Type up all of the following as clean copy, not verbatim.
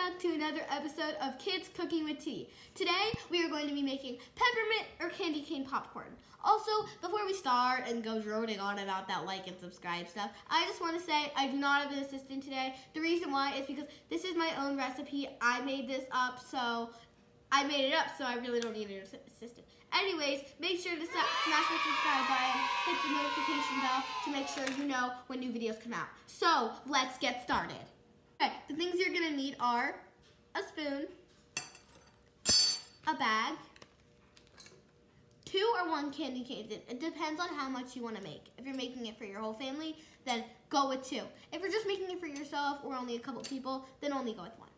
back to another episode of Kids Cooking with Tea. Today we are going to be making peppermint or candy cane popcorn. Also, before we start and go droning on about that like and subscribe stuff, I just want to say I do not have an assistant today. The reason why is because this is my own recipe. I made this up, so I really don't need an assistant. Anyways, make sure to smash the subscribe button, hit the notification bell to make sure you know when new videos come out. So, let's get started. Okay, the things you're gonna need are a spoon, a bag, 2 or 1 candy canes. It depends on how much you wanna make. If you're making it for your whole family, then go with 2. If you're just making it for yourself or only a couple people, then only go with 1.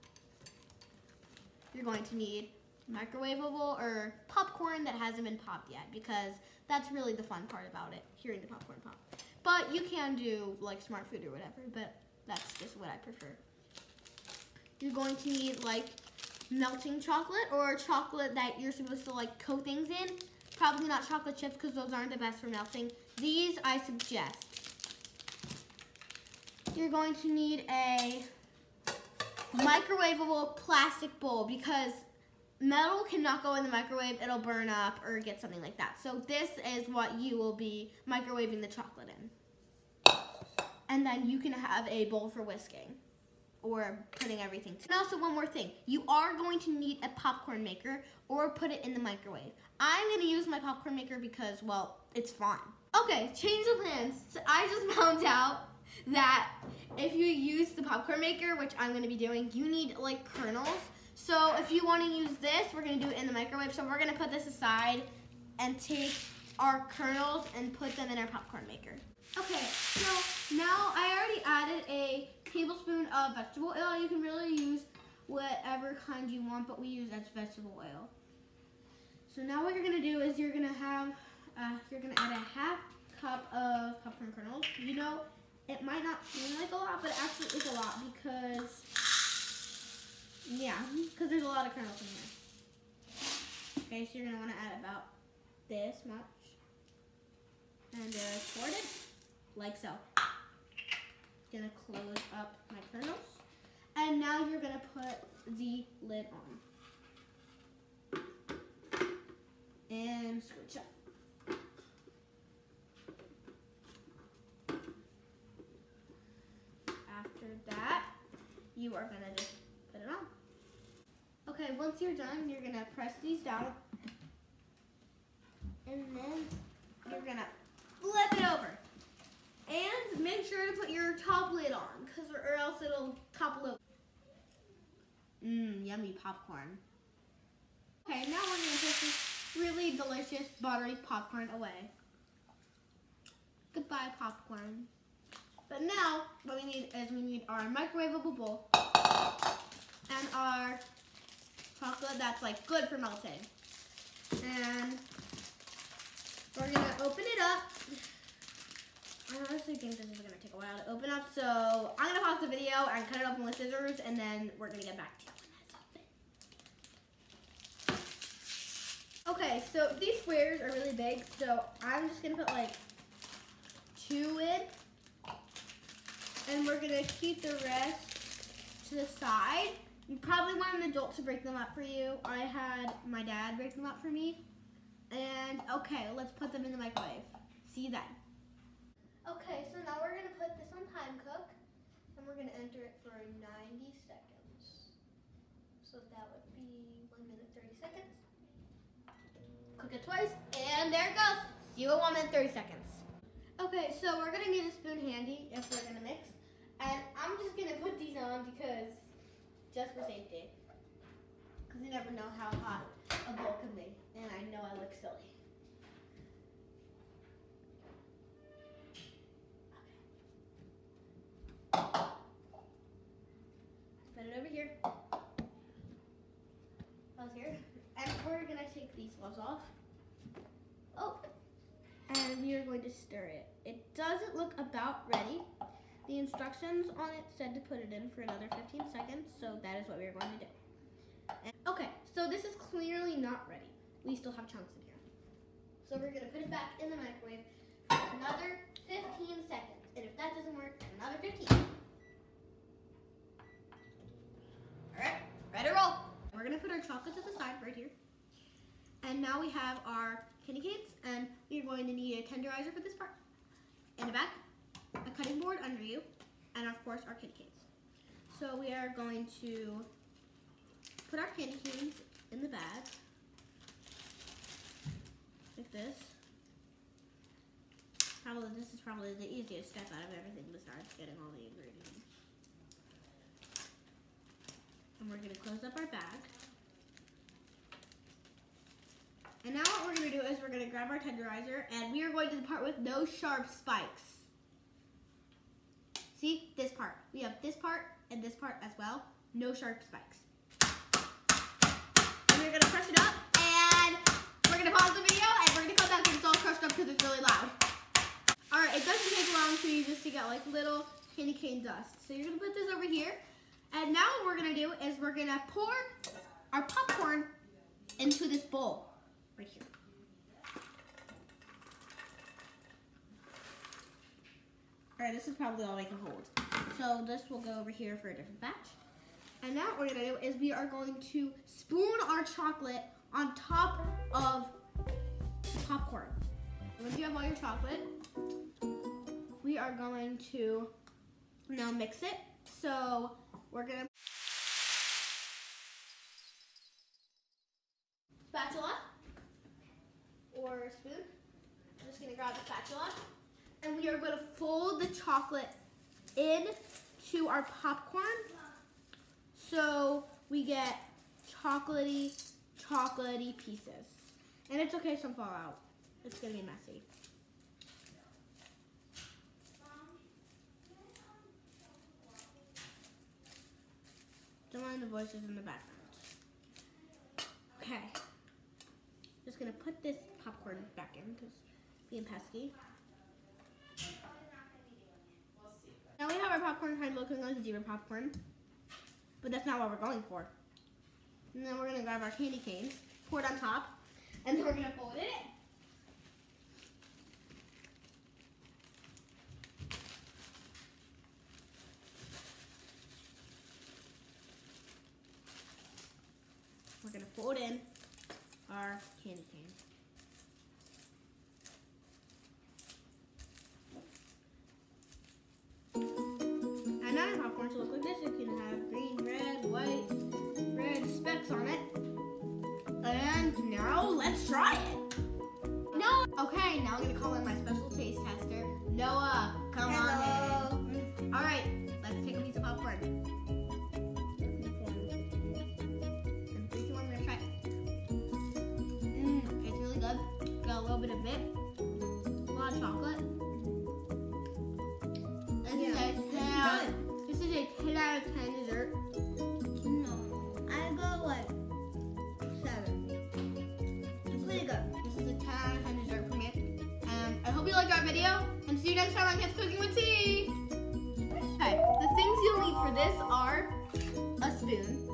You're going to need microwavable or popcorn that hasn't been popped yet, because that's really the fun part about it, hearing the popcorn pop. But you can do like Smart Food or whatever, but that's just what I prefer. You're going to need like melting chocolate or chocolate that you're supposed to like coat things in. Probably not chocolate chips because those aren't the best for melting. These I suggest. You're going to need a microwavable plastic bowl because metal cannot go in the microwave. It'll burn up or get something like that. So this is what you will be microwaving the chocolate in. And then you can have a bowl for whisking or putting everything together. And also one more thing, you are going to need a popcorn maker or put it in the microwave. I'm gonna use my popcorn maker because, well, it's fun. Okay, change of plans. So I just found out that if you use the popcorn maker, which I'm gonna be doing, you need like kernels. So if you wanna use this, we're gonna do it in the microwave. So we're gonna put this aside and take our kernels and put them in our popcorn maker. Okay, so now I already added a tablespoon of vegetable oil. You can really use whatever kind you want, but we use vegetable oil. So now what you're gonna do is you're gonna add a 1/2 cup of popcorn kernels. You know, it might not seem like a lot, but it actually is a lot because, yeah, because there's a lot of kernels in here. Okay, so you're gonna wanna add about this much. And just pour it like so. Gonna close up my kernels. And now you're gonna put the lid on. And scooch up. After that, you are gonna just put it on. Okay, once you're done, you're gonna press these down. And then you're gonna flip it over. And make sure to put your top lid on, or else it'll topple over. Yummy popcorn. Okay, now we're gonna take this really delicious buttery popcorn away. Goodbye, popcorn. But now, what we need is we need our microwavable bowl and our chocolate that's like good for melting. And we're gonna open it up. I honestly think this is gonna take a while to open up, so I'm gonna pause the video and cut it open with scissors, and then we're gonna get back to you when that's open. Okay, so these squares are really big, so I'm just gonna put like 2 in, and we're gonna keep the rest to the side. You probably want an adult to break them up for you. I had my dad break them up for me. And okay, let's put them in the microwave. See you then. Okay, so now we're gonna put this on time cook, and we're gonna enter it for 90 seconds. So that would be 1 minute 30 seconds. Cook it twice, and there it goes. See you at 1 minute 30 seconds. Okay, so we're gonna need a spoon handy if we're gonna mix, and I'm just gonna put these on because, just for safety, because you never know how hot a bowl can be, and I know I look silly. Put it over here. Here. And we're gonna take these gloves off. Oh, and we are going to stir it. It doesn't look about ready. The instructions on it said to put it in for another 15 seconds, so that is what we're going to do. And, okay, so this is clearly not ready. We still have chunks in here. So we're gonna put it back in the microwave for another 15 seconds. And if that doesn't work, another 15. All right. right here. And now we have our candy canes, and we are going to need a tenderizer for this part, and a bag, a cutting board under you, and of course our candy canes. So we are going to put our candy canes in the bag, like this. This is probably the easiest step out of everything besides getting all the ingredients. And we're going to close up our bag. And now what we're going to do is we're going to grab our tenderizer, and we are going to the part with no sharp spikes. See, this part. We have this part and this part as well. No sharp spikes. And we're going to crush it up, and we're going to pause the video, and we're going to come back when it's all crushed up because it's really loud. Alright, it doesn't take long for you just to get like little candy cane dust. So you're going to put this over here. And now what we're going to do is we're going to pour our popcorn into this bowl right here. Alright, this is probably all I can hold. So this will go over here for a different batch. And now what we're going to do is we are going to spoon our chocolate on top of popcorn. Once you have all your chocolate, we are going to now mix it. So we're gonna spatula or spoon. I'm just gonna grab the spatula, and we are going to fold the chocolate into our popcorn so we get chocolatey pieces. And it's okay if some fall out. It's gonna be messy. Don't mind the voices in the background. Okay. Just gonna put this popcorn back in because it's being pesky. Now we have our popcorn kind of looking like zebra popcorn, but that's not what we're going for. And then we're gonna grab our candy canes, pour it on top, and then we're gonna fold it in. We're going to fold in our candy cane. And now your popcorn to look like this. It can have green, red, white, red specks on it. And now let's try it. No. Okay, now I'm going to call in my special taste tester, Noah. Come on in. All right, let's take a piece of popcorn. Got a little bit of mint, a lot of chocolate. This is a 10 out of 10 dessert. No, I go like 7. It's pretty good. This is a 10 out of 10 dessert for me. I hope you liked our video, and see you next time on Kids Cooking with Tea. Okay, the things you'll need for this are a spoon,